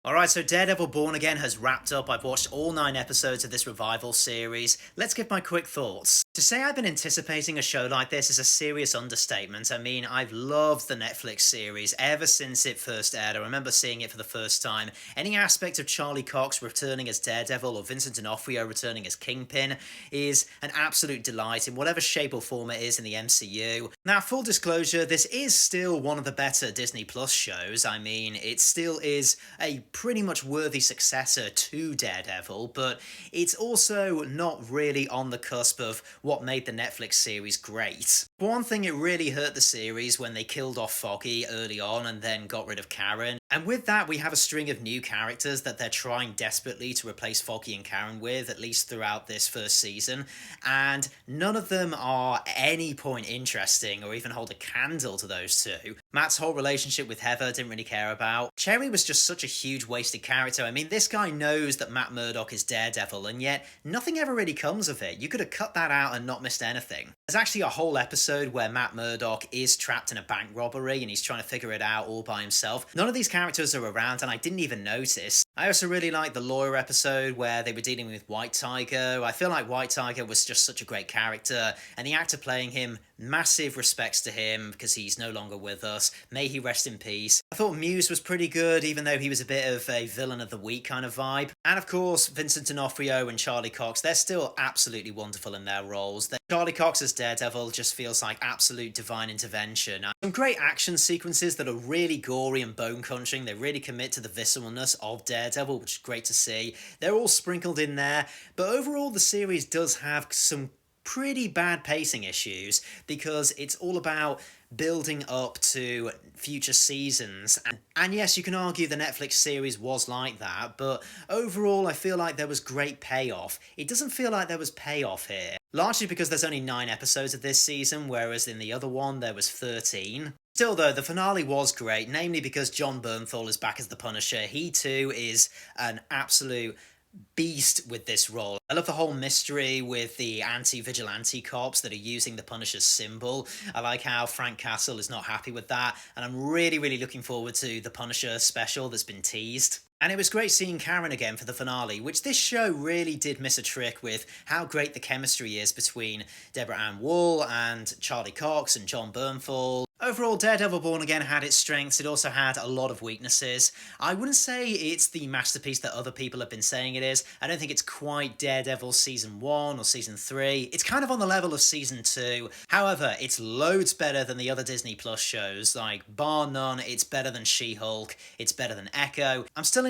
Alright, so Daredevil Born Again has wrapped up. I've watched all 9 episodes of this revival series. Let's give my quick thoughts. To say I've been anticipating a show like this is a serious understatement. I mean, I've loved the Netflix series ever since it first aired. I remember seeing it for the first time. Any aspect of Charlie Cox returning as Daredevil or Vincent D'Onofrio returning as Kingpin is an absolute delight in whatever shape or form it is in the MCU. Now, full disclosure, this is still one of the better Disney Plus shows. I mean, it still is a pretty much worthy successor to Daredevil, but it's also not really on the cusp of what made the Netflix series great. For one thing, it really hurt the series when they killed off Foggy early on and then got rid of Karen. And with that, we have a string of new characters that they're trying desperately to replace Foggy and Karen with, at least throughout this first season, and none of them are at any point interesting or even hold a candle to those two. Matt's whole relationship with Heather didn't really care about. Cherry was just such a huge wasted character. I mean, this guy knows that Matt Murdock is Daredevil, and yet nothing ever really comes of it. You could have cut that out and not missed anything. There's actually a whole episode where Matt Murdock is trapped in a bank robbery and he's trying to figure it out all by himself. None of these characters are around and I didn't even notice. I also really liked the lawyer episode where they were dealing with White Tiger. I feel like White Tiger was just such a great character, and the actor playing him, massive respects to him because he's no longer with us. May he rest in peace. I thought Muse was pretty good, even though he was a bit of a villain of the week kind of vibe. And of course, Vincent D'Onofrio and Charlie Cox, they're still absolutely wonderful in their roles. Charlie Cox as Daredevil just feels like absolute divine intervention. Some great action sequences that are really gory and bone-crunching. They really commit to the visceralness of Daredevil, which is great to see. They're all sprinkled in there, but overall the series does have some pretty bad pacing issues because it's all about building up to future seasons. And yes, you can argue the Netflix series was like that, but overall I feel like there was great payoff. It doesn't feel like there was payoff here. Largely because there's only 9 episodes of this season, whereas in the other one there was 13. Still though, the finale was great, namely because John Bernthal is back as the Punisher. He too is an absolute beast with this role. I love the whole mystery with the anti-vigilante cops that are using the Punisher's symbol. I like how Frank Castle is not happy with that, and I'm really looking forward to the Punisher special that's been teased. And it was great seeing Karen again for the finale, which this show really did miss a trick with how great the chemistry is between Deborah Ann Wool and Charlie Cox and John Bernthal. Overall, Daredevil Born Again had its strengths, it also had a lot of weaknesses. I wouldn't say it's the masterpiece that other people have been saying it is. I don't think it's quite Daredevil Season 1 or Season 3. It's kind of on the level of Season 2. However, it's loads better than the other Disney Plus shows. Like, bar none, it's better than She-Hulk, it's better than Echo. I'm still